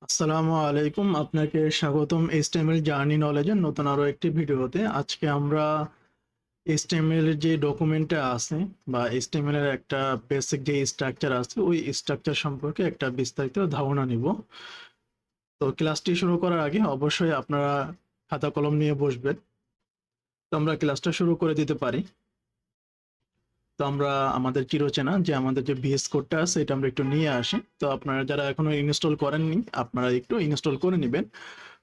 আসসালামু আলাইকুম, আপনাকে স্বাগতম এইচটিএমএল জার্নি নলেজের নতুন আরো একটি ভিডিওতে। আজকে আমরা এইচটিএমএল এর যে ডকুমেন্টটা আছে বা এইচটিএমএল এর একটা বেসিক যে স্ট্রাকচার আছে ওই স্ট্রাকচার সম্পর্কে একটা বিস্তারিত ধারণা নিব। তো ক্লাসটি শুরু করার আগে অবশ্যই আপনারা খাতা কলম নিয়ে বসবেন। তো আমরা ক্লাসটা শুরু করে দিতে পারি। তো আমরা আমাদের চিরচেনা যে আমাদের যে ভিএস কোডটা আছে এটা আমরা একটু নিয়ে আসি। তো আপনারা যারা এখনো ইনস্টল করেননি আপনারা একটু ইনস্টল করে নেবেন।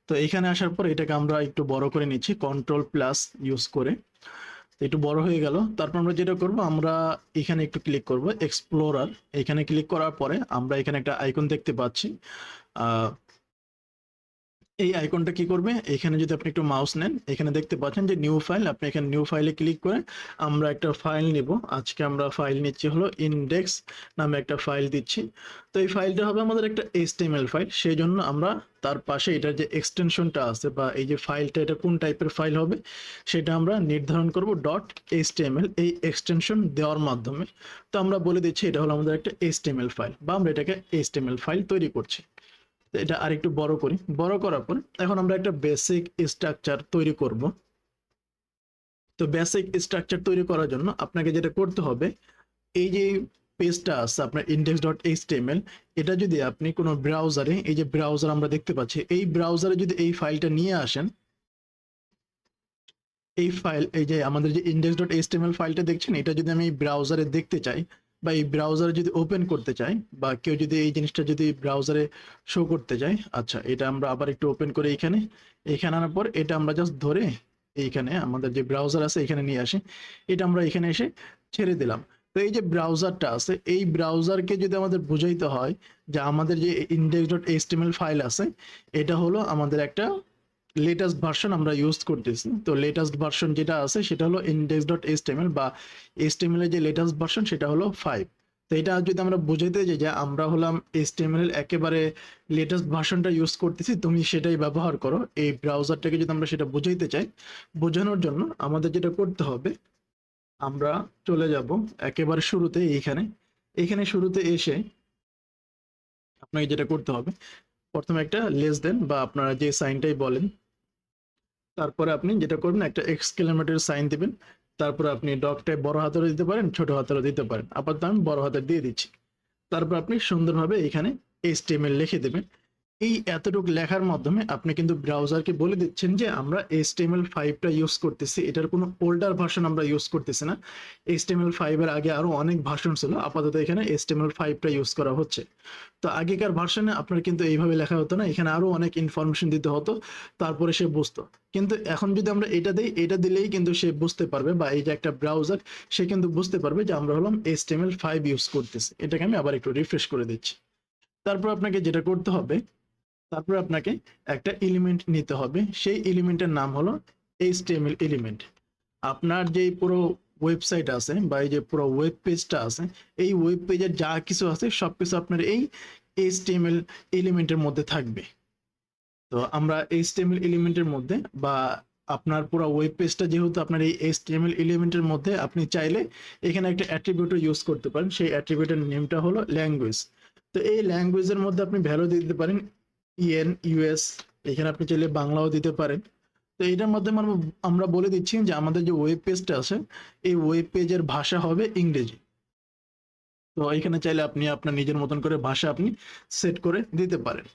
তো এখানে আসার পর এটাকে আমরা একটু বড় করে নিচ্ছি কন্ট্রোল প্লাস ইউজ করে। তো একটু বড় হয়ে গেল। তারপর আমরা যেটা করব, আমরা এখানে একটু ক্লিক করব এক্সপ্লোরার। এখানে ক্লিক করার পরে আমরা এখানে একটা আইকন দেখতে পাচ্ছি। এই আইকনটা কি করবে, এখানে যদি আপনি একটু মাউস নেন এখানে দেখতে পাচ্ছেন যে নিউ ফাইল, আপনি এখানে নিউ ফাইলে ক্লিক করে আমরা একটা ফাইল নিব। আজকে আমরা ফাইল নিচ্ছি হলো ইনডেক্স নামে একটা ফাইল দিচ্ছি। তো এই ফাইলটা হবে আমাদের একটা এইচটিএমএল ফাইল, সেই জন্য আমরা তার পাশে এটার যে এক্সটেনশনটা আছে বা এই যে ফাইলটা এটা কোন টাইপের ফাইল হবে সেটা আমরা নির্ধারণ করব ডট এইচটিএমএল এই এক্সটেনশন দেওয়ার মাধ্যমে। তো আমরা বলে দিচ্ছি এটা হলো আমাদের একটা এইচটিএমএল ফাইল বা আমরা এটাকে এইচটিএমএল ফাইল তৈরি করছি। তো এটা আরেকটু বড় করি, বড় করার পর এখন আমরা একটা বেসিক স্ট্রাকচার তৈরি করব। তো বেসিক স্ট্রাকচার তৈরি করার জন্য আপনাকে যেটা করতে হবে, এই যে পেজটা আছে আপনার index.html, এটা যদি আপনি কোনো ব্রাউজারে, এই যে ব্রাউজার আমরা দেখতে পাচ্ছি, এই ব্রাউজারে যদি এই ফাইলটা নিয়ে আসেন, এই ফাইল এই যে আমাদের যে index.html ফাইলটা দেখছেন, এটা যদি আমি ব্রাউজারে দেখতে চাই বা এই ব্রাউজারে যদি ওপেন করতে চাই বা কেউ যদি এই জিনিসটা যদি ব্রাউজারে শো করতে চাই, আচ্ছা এটা আমরা আবার একটু ওপেন করে এখানে আনার পর এটা আমরা জাস্ট ধরে এইখানে আমাদের যে ব্রাউজার আছে এখানে নিয়ে আসি, এটা আমরা এখানে এসে ছেড়ে দিলাম। তো এই যে ব্রাউজারটা আছে এই ব্রাউজারকে যদি আমাদের বুঝাইতে হয় যে আমাদের যে index.html ফাইল আছে এটা হলো আমাদের একটা লেটেস্ট ভার্সন আমরা ইউজ করতেছি। তো লেটেস্ট ভার্সন যেটা আছে সেটা হলো index.html বা html এর যে লেটেস্ট ভার্সন সেটা হলো 5। তো এটা যদি আমরা বুঝাইতে যাই যে আমরা হলাম html এর একেবারে লেটেস্ট ভার্সনটা ইউজ করতেছি, তুমি সেটাই ব্যবহার করো, এই ব্রাউজারটাকে যদি আমরা সেটা বুঝাইতে চাই, বোঝানোর জন্য আমাদের যেটা করতে হবে, আমরা চলে যাব একেবারে শুরুতে এইখানে শুরুতে এসে আপনাকে যেটা করতে হবে, প্রথমে একটা লেস দেন বা আপনারা যে সাইনটাই বলেন, তারপরে আপনি যেটা করবেন একটা এক্সক্লেমেটরি সাইন দিবেন। তারপরে আপনি ডকটাই বড় হাতেরও দিতে পারেন, ছোট হাতেরও দিতে পারেন। আপাতত আমি বড় হাতের দিয়ে দিচ্ছি। তারপর আপনি সুন্দরভাবে এখানে এইচটিএমএল লিখে দেবেন। এই এতটুকু লেখার মাধ্যমে আপনি কিন্তু ব্রাউজারকে বলে দিচ্ছেন যে আমরা HTML5টা ইউজ করতেছি, এটার কোনো ওল্ডার ভার্সন আমরা ইউজ করতেছি না। HTML5 এর আগে আরো অনেক ভার্সন ছিল, আপাতত এখানে HTML5টা ইউজ করা হচ্ছে। তো আগেকার ভার্সনে আপনার কিন্তু এইভাবে লেখা হতো না, এখানে আরো অনেক ইনফরমেশন দিতে হতো, তারপরে সে বুঝতো। কিন্তু এখন যদি আমরা এটা দিই, এটা দিলেই কিন্তু সে বুঝতে পারবে, বা এই যে একটা ব্রাউজার সে কিন্তু বুঝতে পারবে যে আমরা হলাম HTML5 ইউজ করতেছি। এটাকে আমি আবার একটু রিফ্রেশ করে দিচ্ছি। তারপর আপনাকে যেটা করতে হবে, তারপর আপনাকে একটা এলিমেন্ট নিতে হবে, সেই এলিমেন্টের নাম হলো HTML এলিমেন্ট। আপনার যে পুরো ওয়েবসাইট আছে বা এই যে পুরো ওয়েব পেজটা আছে, এই ওয়েব পেজের যা কিছু আছে সবকিছু আপনার এই HTML এলিমেন্টের মধ্যে থাকবে। তো আমরা HTML এলিমেন্টের মধ্যে বা আপনার পুরো ওয়েব পেজটা যেহেতু আপনার এই HTML এলিমেন্টের মধ্যে, আপনি চাইলে এখানে একটা অ্যাট্রিবিউটও ইউজ করতে পারেন। সেই অ্যাট্রিবিউটের নেমটা হলো ল্যাঙ্গুয়েজ। তো এই ল্যাঙ্গুয়েজের মধ্যে আপনি ভ্যালু দিতে পারেন ইউএস, এখানে আপনি চাইলে বাংলাও দিতে পারেন। তো এটার মাধ্যমে আমরা বলে দিচ্ছি যে আমাদের যে ওয়েব পেজটা আছে এই ওয়েব পেজের ভাষা হবে ইংরেজি। তো এখানে চাইলে আপনি আপনার নিজের মতন করে ভাষা আপনি সেট করে দিতে পারেন।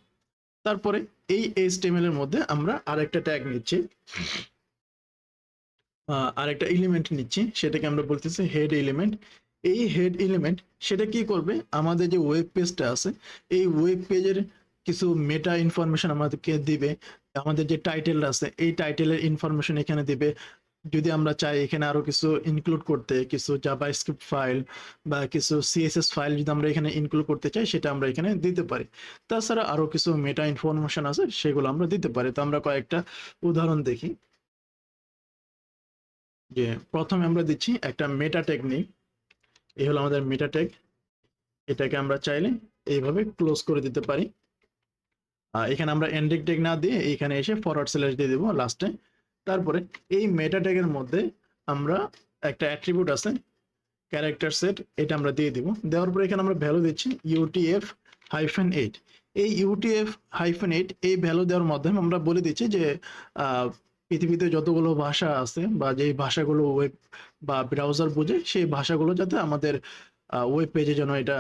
তারপরে এই HTML এর মধ্যে আমরা আরেকটা ট্যাগ নিচ্ছি, আরেকটা এলিমেন্ট নিচ্ছি, সেটাকে আমরা বলতেছি হেড এলিমেন্ট। এই হেড এলিমেন্ট সেটা কি করবে, আমাদের যে ওয়েব পেজটা আছে এই ওয়েব পেজের কিছু মেটা ইনফরমেশন আমাদেরকে দিবে। আমাদের যে টাইটেল আছে এই টাইটেলের ইনফরমেশন এখানে দিবে। যদি আমরা চাই এখানে আরো কিছু ইনক্লুড করতে, কিছু জাভাস্ক্রিপ্ট ফাইল বা কিছু সিএসএস ফাইল যদি আমরা এখানে ইনক্লুড করতে চাই সেটা আমরা এখানে দিতে পারি। তাছাড়া আরো কিছু মেটা ইনফরমেশন আছে সেগুলো আমরা দিতে পারি। তো আমরা কয়েকটা উদাহরণ দেখি। যে প্রথমে আমরা দিচ্ছি একটা মেটা ট্যাগ নেই, এই হলো আমাদের মেটা ট্যাগ। এটাকে আমরা চাইলে এইভাবে ক্লোজ করে দিতে পারি। এখানে আমরা এন্ডিং ট্যাগ না দিয়ে এখানে এসে ফরওয়ার্ড স্ল্যাশ দিয়ে দেবো লাস্টে। তারপরে এই মেটা ট্যাগের মধ্যে আমরা একটা অ্যাট্রিবিউট আছে ক্যারেক্টার সেট, এটা আমরা দিয়ে দিব। দেওয়ার পরে এখানে আমরা ভ্যালু দিচ্ছি UTF-8। এই UTF-8 এই ভ্যালু দেওয়ার মাধ্যমে আমরা বলে দিচ্ছি যে পৃথিবীতে যতগুলো ভাষা আছে বা যে ভাষাগুলো ওয়েব বা ব্রাউজার বোঝে সেই ভাষাগুলো যাতে আমাদের ওয়েব পেজে যেন এটা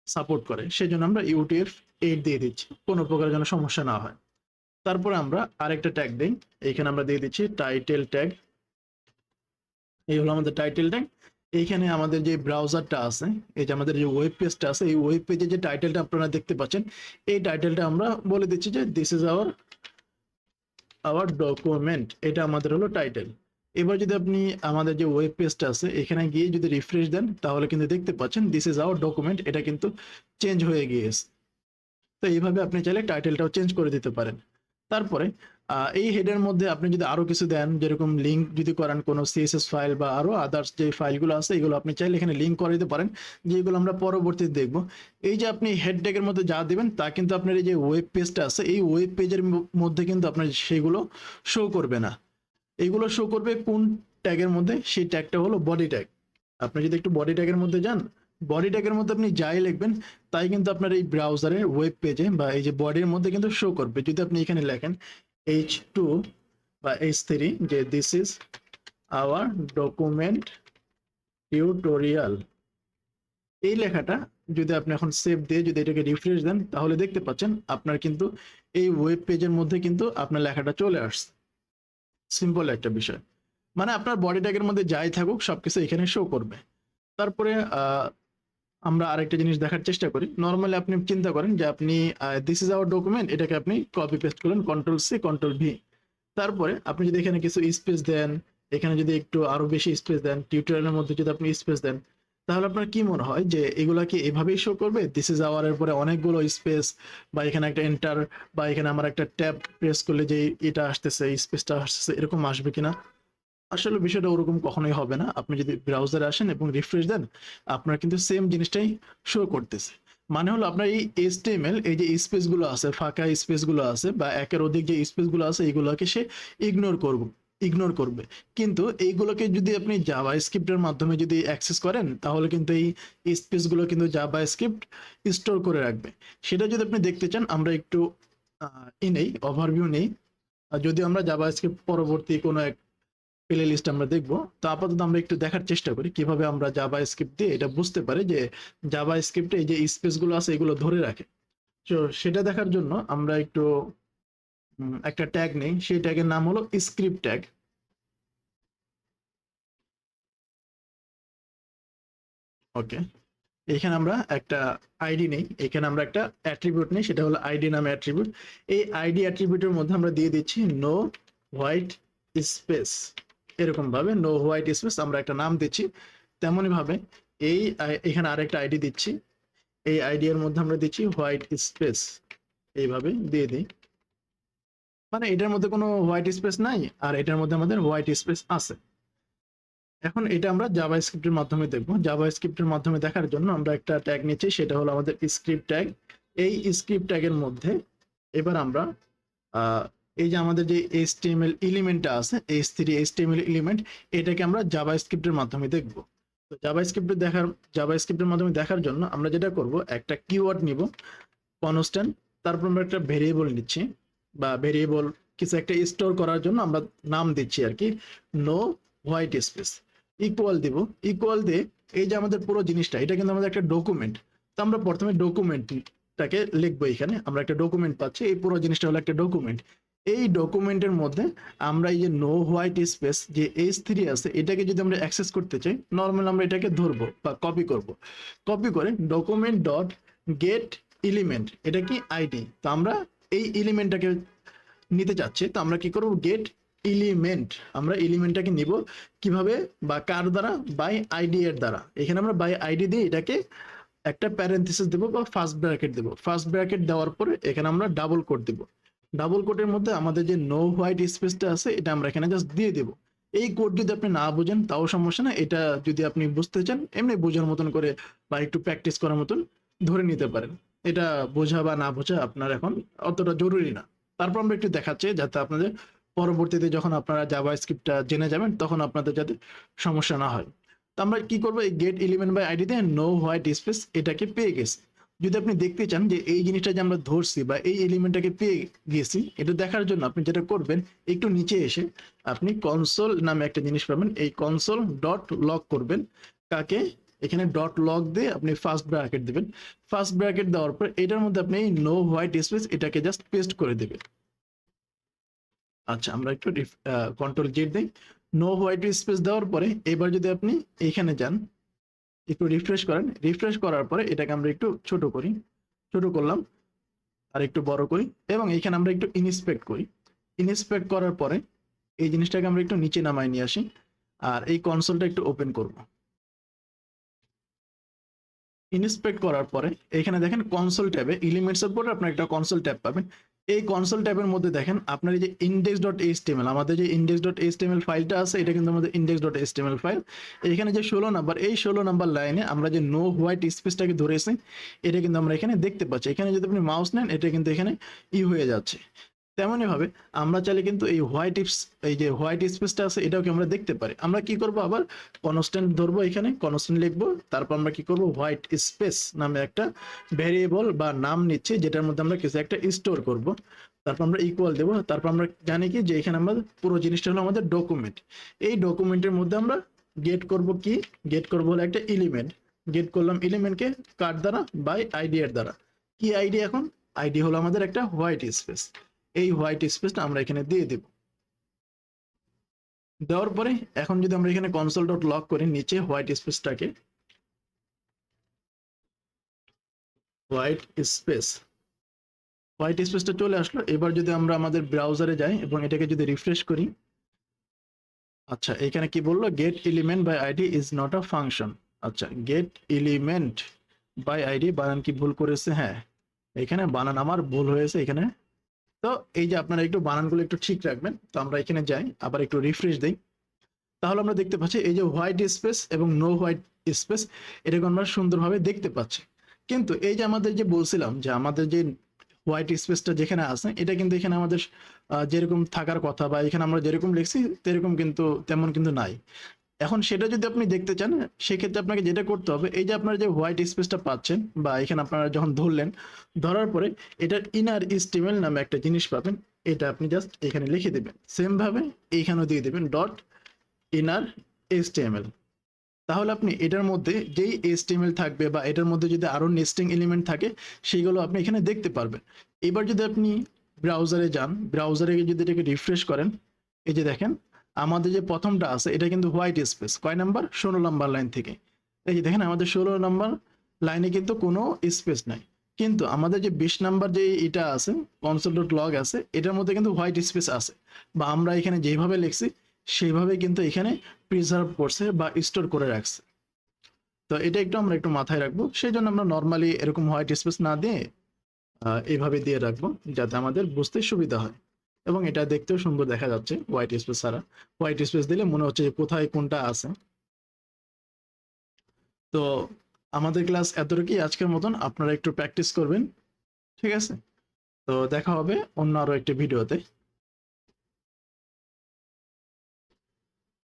সাপোর্ট করে সেজন্য আমরা UTF-8 দিয়ে দিচ্ছি, কোনো প্রকার যেন সমস্যা না হয়। তারপরে আমরা আরেকটা ট্যাগ দিই, এইখানে আমরা দিয়ে দিচ্ছি টাইটেল ট্যাগ। এই হলো আমাদের টাইটেল ট্যাগ। এইখানে আমাদের যে ব্রাউজারটা আছে, এই যে আমাদের যে ওয়েব পেজটা আছে, এই ওয়েব পেজে যে টাইটেলটা আপনারা দেখতে পাচ্ছেন, এই টাইটেলটা আমরা বলে দিচ্ছি যে দিস ইজ আওয়ার ডকুমেন্ট, এটা আমাদের হলো টাইটেল। এবার যদি আপনি আমাদের যে ওয়েব পেজটা আছে এখানে গিয়ে যদি রিফ্রেশ দেন তাহলে কিন্তু দেখতে পাচ্ছেন দিস ইজ আওয়ার ডকুমেন্ট, এটা কিন্তু চেঞ্জ হয়ে গিয়েছে। তো এইভাবে আপনি চাইলে টাইটেলটাও চেঞ্জ করে দিতে পারেন। তারপরে এই হেডের মধ্যে আপনি যদি আরো কিছু দেন, যেরকম লিঙ্ক যদি করেন কোনো সিএসএস ফাইল বা আরো আদার্স যে ফাইলগুলো আছে এগুলো আপনি চাইলে এখানে লিঙ্ক করে দিতে পারেন, যেগুলো আমরা পরবর্তীতে দেখব। এই যে আপনি হেড ট্যাগের মধ্যে যা দিবেন তা কিন্তু আপনার এই যে ওয়েব পেজটা আছে এই ওয়েব পেজের মধ্যে কিন্তু আপনার সেগুলো শো করবে না। এইগুলো শো করবে কোন ট্যাগের মধ্যে? সেই ট্যাগটা হলো বডি ট্যাগ। আপনি যদি একটু বডি ট্যাগের মধ্যে যান, বডি ট্যাগের মধ্যে আপনি যাই লিখবেন তাই কিন্তু আপনার এই ব্রাউজারের ওয়েব পেজে বা এই যে বডির মধ্যে কিন্তু শো করবে। যদি আপনি এখানে লেখেন H2 বা H3 যে this is our document tutorial, এই লেখাটা যদি আপনি এখন সেভ দিয়ে যদি এটাকে রিফ্রেশ দেন তাহলে দেখতে পাচ্ছেন আপনার কিন্তু এই ওয়েব পেজের মধ্যে কিন্তু আপনার লেখাটা চলে আসছে। সিম্পল একটা বিষয়, মানে আপনার বডি ট্যাগের মধ্যে যাই থাকুক সবকিছু এখানে শো করবে। তারপরে আমরা আরেকটা জিনিস দেখার চেষ্টা করি। নর্মালি আপনি চিন্তা করেন যে আপনি দিস ইজ আওয়ার ডকুমেন্ট, এটাকে আপনি কপি পেস্ট করলেন Ctrl+C Ctrl+V। তারপরে আপনি যদি এখানে কিছু স্পেস দেন, এখানে যদি একটু আরো বেশি স্পেস দেন, টিউটোরিয়ালের মধ্যে যদি আপনি স্পেস দেন, তাহলে আপনার কি মনে হয় যে এগুলা কি এভাবেই শো করবে? দিস ইজ আওয়ার এর পরে অনেকগুলো স্পেস বা এখানে একটা এন্টার বা এখানে আমার একটা ট্যাব প্রেস করলে যে এটা আসতেছে স্পেসটা আসতেছে এরকম আসবে কিনা? আসলে বিষয়টা ওরকম কখনোই হবে না। আপনি যদি ব্রাউজারে আসেন এবং রিফ্রেশ দেন আপনার কিন্তু সেম জিনিসটাই শো করতেছে। মানে হলো আপনার এই HTML এই যে স্পেস গুলো আছে, ফাঁকা স্পেস গুলো আছে বা একের অধিক যে স্পেস গুলো আছে এগুলোকে সে ইগনোর করবে। কিন্তু এইগুলোকে যদি আপনি জাভাস্ক্রিপ্টের মাধ্যমে যদি অ্যাক্সেস করেন তাহলে কিন্তু এই স্পেস গুলো কিন্তু জাভাস্ক্রিপ্ট স্টোর করে রাখবে। সেটা যদি আপনি দেখতে চান আমরা একটু নেই ওভারভিউ নেই। যদি আমরা জাভাস্ক্রিপ্ট পরবর্তী কোনো এক প্লে লিস্ট আমরা দেখবো, তো আপাতত আমরা একটু দেখার চেষ্টা করি কিভাবে আমরা জাভাস্ক্রিপ্ট দিয়ে এটা বুঝতে পারি যে জাভাস্ক্রিপ্টে এই যে স্পেস গুলো আছে এগুলো ধরে রাখে। তো সেটা দেখার জন্য আমরা একটু একটা ট্যাগ নেই, সেই ট্যাগের নাম হলো স্ক্রিপ্ট ট্যাগ। ওকে, এখানে আমরা একটা আইডি নেই, এখানে আমরা একটা অ্যাট্রিবিউট নেই, সেটা হলো আইডি নামে অ্যাট্রিবিউট। এই আইডি অ্যাট্রিবিউটের মধ্যে আমরা দিয়ে দিচ্ছি নো হোয়াইট স্পেস, এরকম ভাবে নো হোয়াইট স্পেস আমরা একটা নাম দিচ্ছি। তেমনি ভাবে এই এখানে আরেকটা আইডি দিচ্ছি, এই আইডি এর মধ্যে আমরা দিচ্ছি হোয়াইট স্পেস, এইভাবে দিয়ে দিই। মানে এটার মধ্যে কোনো হোয়াইট স্পেস নাই আর এটার মধ্যে আমাদের হোয়াইট স্পেস আছে। এখন এটা আমরা জাভাস্ক্রিপ্টের মাধ্যমে দেখব। জাভাস্ক্রিপ্টের মাধ্যমে দেখার জন্য আমরা একটা ট্যাগ নিচ্ছি, সেটা হলো আমাদের স্ক্রিপ্ট ট্যাগ। এই স্ক্রিপ্ট ট্যাগের মধ্যে এবার আমরা এই যে আমাদের যে HTML এলিমেন্টটা আছে H3 HTML এলিমেন্ট, এটাকে আমরা জাভাস্ক্রিপ্টের মাধ্যমে দেখব। তো জাভাস্ক্রিপ্টের মাধ্যমে দেখার জন্য আমরা যেটা করব একটা কিওয়ার্ড নিব কনস্ট্যান্ট, তারপর আমরা একটা ভেরিয়েবল নিচ্ছি বা ভেরিয়েবল কিছু একটা স্টোর করার জন্য আমরা নাম দিচ্ছি আর কি নো হোয়াইট স্পেস, ইকুয়াল দিব। ইকুয়াল দিয়ে এই যে আমাদের পুরো জিনিসটা এটা কিন্তু আমাদের একটা ডকুমেন্ট, তো আমরা প্রথমে ডকুমেন্টটাকে লিখবো। এখানে আমরা একটা ডকুমেন্ট পাচ্ছি, এই পুরো জিনিসটা হলো একটা ডকুমেন্ট। এই ডকুমেন্টের মধ্যে আমরা এই যে নো হোয়াইট স্পেস যে H3 আছে এটাকে যদি আমরা অ্যাক্সেস করতে চাই, নর্মাল আমরা এটাকে ধরবো বা কপি করব। কপি করে ডকুমেন্ট ডট গেট এলিমেন্ট, এটা কি আইডি, তো আমরা এই এলিমেন্টটাকে নিতে চাচ্ছি। তো আমরা কি করব গেট এলিমেন্ট, আমরা এলিমেন্টটাকে নিব কিভাবে বা কার দ্বারা? বাই আইডি এর দ্বারা। এখানে আমরা বাই আইডি দিয়ে এটাকে একটা প্যারেন্থেসিস দেব বা ফার্স্ট ব্র্যাকেট দেব। ফার্স্ট ব্র্যাকেট দেওয়ার পরে এখানে আমরা ডাবল কোট দেব। ডাবল কোটের মধ্যে আমাদের যে নো হোয়াইট স্পেসটা আছে এটা আমরা এখানে জাস্ট দিয়ে দেব। এই কোড যদি আপনি না বুঝেন তাও সমস্যা না, এটা যদি আপনি বুঝতে চান এমনি বোঝার মতন করে বা একটু প্র্যাকটিস করার মতন ধরে নিতে পারেন। এটা বোঝা বা না বোঝা আপনার এখন অতটা জরুরি না। তারপর আমরা একটু দেখাচ্ছি যাতে আপনাদের পরবর্তীতে যখন আপনারা জাভাস্ক্রিপ্টটা জেনে যাবেন তখন আপনাদের যাতে সমস্যা না হয়। তো আমরা কি করব, এই গেট এলিমেন্ট বাই আইডি দিয়ে নো হোয়াইট স্পেস এটাকে পেয়ে গেছি। যদি আপনি দেখতে চান যে এই জিনিসটা যে আমরা ধরছি বা এই এলিমেন্টটাকে পেয়ে গেছি, এটা দেখার জন্য আপনি যেটা করবেন, একটু নিচে এসে আপনি কনসোল নামে একটা জিনিস পাবেন, এই কনসোল ডট লগ করবেন। কাকে? এখানে ডট লগ দিয়ে আপনি ফার্স্ট ব্র্যাকেট দিবেন। ফার্স্ট ব্র্যাকেট দেওয়ার পর এটার মধ্যে আপনি নো হোয়াইট স্পেস এটাকে জাস্ট পেস্ট করে দেবেন। আচ্ছা, আমরা একটু কন্ট্রোল জেড দিই। নো হোয়াইট স্পেস দেওয়ার পরে এবার যদি আপনি এইখানে যান, একটু রিফ্রেশ করেন, রিফ্রেশ করার পরে এটাকে আমরা একটু ছোট করি, ছোট করলাম, আর একটু বড় করি, এবং এইখানে আমরা একটু ইনস্পেক্ট করি। ইনস্পেক্ট করার পরে এই জিনিসটাকে আমরা একটু নিচে নামায় নিয়ে আসি, আর এই কনসোলটা একটু ওপেন করব। ইনস্পেক্ট করার পরে এখানে দেখেন কনসোল ট্যাবে এলিমেন্টস এর পরে আপনার একটা কনসোল ট্যাব পাবেন। এই কনসোল ট্যাবের মধ্যে দেখেন আপনার এই যে ইনডেক্স ডট এইচটিএমএল, আমাদের যে ইনডেক্স ডট এইচটিএমএল ফাইলটা আছে, এটা কিন্তু আমাদের ইনডেক্স ডট এইচটিএমএল ফাইল। এখানে যে 16 নাম্বার, এই 16 নাম্বার লাইনে আমরা যে নো হোয়াইট স্পেসটাকে ধরেছি, এটা কিন্তু আমরা এখানে দেখতে পাচ্ছি। এখানে যদি আপনি মাউস নেন, এটা কিন্তু এখানে হয়ে যাচ্ছে। তেমনই ভাবে আমরা চাইলে কিন্তু এই এই যে হোয়াইট স্পেসটা আছে, এটাও কি আমরা দেখতে পারি। আমরা কি করব, আবার কনস্ট্যান্ট ধরবো, এখানে কনস্ট্যান্ট লিখবো, তারপর আমরা কি করব, হোয়াইট স্পেস নামে একটা ভেরিয়েবল বা নাম নিচ্ছে, যেটার মধ্যে আমরা কিছু একটা স্টোর করব। তারপর আমরা ইকুয়াল দেবো। তারপর আমরা জানি কি যে এখানে আমাদের পুরো জিনিসটা হলো আমাদের ডকুমেন্ট। এই ডকুমেন্টের মধ্যে আমরা গেট করব, কি গেট করব হলো একটা এলিমেন্ট। গেট করলাম এলিমেন্টকে কার দ্বারা, বাই আইডি এর দ্বারা। কি আইডি? এখন আইডি হলো আমাদের একটা হোয়াইট স্পেস। এই হোয়াইট স্পেসটা আমরা এখানে দিয়ে দেব। দেওয়ার পরে এখন যদি আমরা এখানে কনসোল ডট লক করি, নিচে হোয়াইট স্পেসটাকে, হোয়াইট স্পেস, হোয়াইট স্পেসটা চলে আসলো। এবার যদি আমরা আমাদের ব্রাউজারে যাই এবং এটাকে যদি রিফ্রেশ করি, আচ্ছা এখানে কি বললো, get element by ID is not a function. আচ্ছা, গেট এলিমেন্ট বাই আইডি বানান কি ভুল করেছে? হ্যাঁ, এখানে বানান আমার ভুল হয়েছে এখানে। তো এই যে আপনারা একটু বানানগুলো একটু ঠিক রাখবেন। তো আমরা এখানে যাই, আবার একটু রিফ্রেশ দিই, তাহলে আমরা দেখতে পাচ্ছি এই যে হোয়াইট স্পেস এবং নো হোয়াইট স্পেস, এটাকে আমরা সুন্দরভাবে দেখতে পাচ্ছি। কিন্তু এই যে আমাদের যে বলছিলাম যে আমাদের যে হোয়াইট স্পেসটা যেখানে আছে, এটা কিন্তু এখানে আমাদের যেরকম থাকার কথা বা এখানে আমরা যেরকম লিখছি তেরকম কিন্তু তেমন কিন্তু নাই। এখন সেটা যদি আপনি দেখতে চান, সেক্ষেত্রে আপনাকে যেটা করতে হবে, এই যে আপনারা যে হোয়াইট স্পেসটা পাচ্ছেন বা এখানে আপনারা যখন ধরলেন, ধরার পরে এটার ইনার এইচটিএমএল নামে একটা জিনিস পাবেন, এটা আপনি জাস্ট এখানে লিখে দেবেন। সেম ভাবে এইখানেও দিয়ে দেবেন ডট ইনার এইচটিএমএল। তাহলে আপনি এটার মধ্যে যেই এইচটিএমএল থাকবে বা এটার মধ্যে যদি আরো নেস্টিং এলিমেন্ট থাকে, সেগুলো আপনি এখানে দেখতে পারবেন। এবার যদি আপনি ব্রাউজারে যান, ব্রাউজারে যদি এটাকে রিফ্রেশ করেন, এই যে দেখেন আমাদের যে প্রথমটা আছে, এটা কিন্তু হোয়াইট স্পেস, কয় নাম্বার? 16 নাম্বার লাইন থেকে। এই যে দেখেন আমাদের 16 নাম্বার লাইনে কিন্তু কোনো স্পেস নাই। কিন্তু আমাদের যে 20 নাম্বার যে এটা আছে, কনসোল ডট লগ আছে, এটার মধ্যে কিন্তু হোয়াইট স্পেস আছে, বা আমরা এখানে যেভাবে লিখছি সেইভাবে কিন্তু এখানে প্রিজার্ভ করছে বা স্টোর করে রাখছে। তো এটা একটু আমরা একটু মাথায় রাখবো। সেই জন্য আমরা নর্মালি এরকম হোয়াইট স্পেস না দিয়ে এইভাবে দিয়ে রাখবো, যাতে আমাদের বুঝতে সুবিধা হয় এবং এটা দেখতেও সুন্দর দেখা যাচ্ছে হোয়াইট স্পেস ছাড়া। হোয়াইট স্পেস দিলে মনে হচ্ছে যে কোথায় কোনটা আছে। তো আমাদের ক্লাস এতটুকুই আজকের মতন। আপনারা একটু প্র্যাকটিস করবেন, ঠিক আছে? তো দেখা হবে অন্য আরো একটা ভিডিওতে।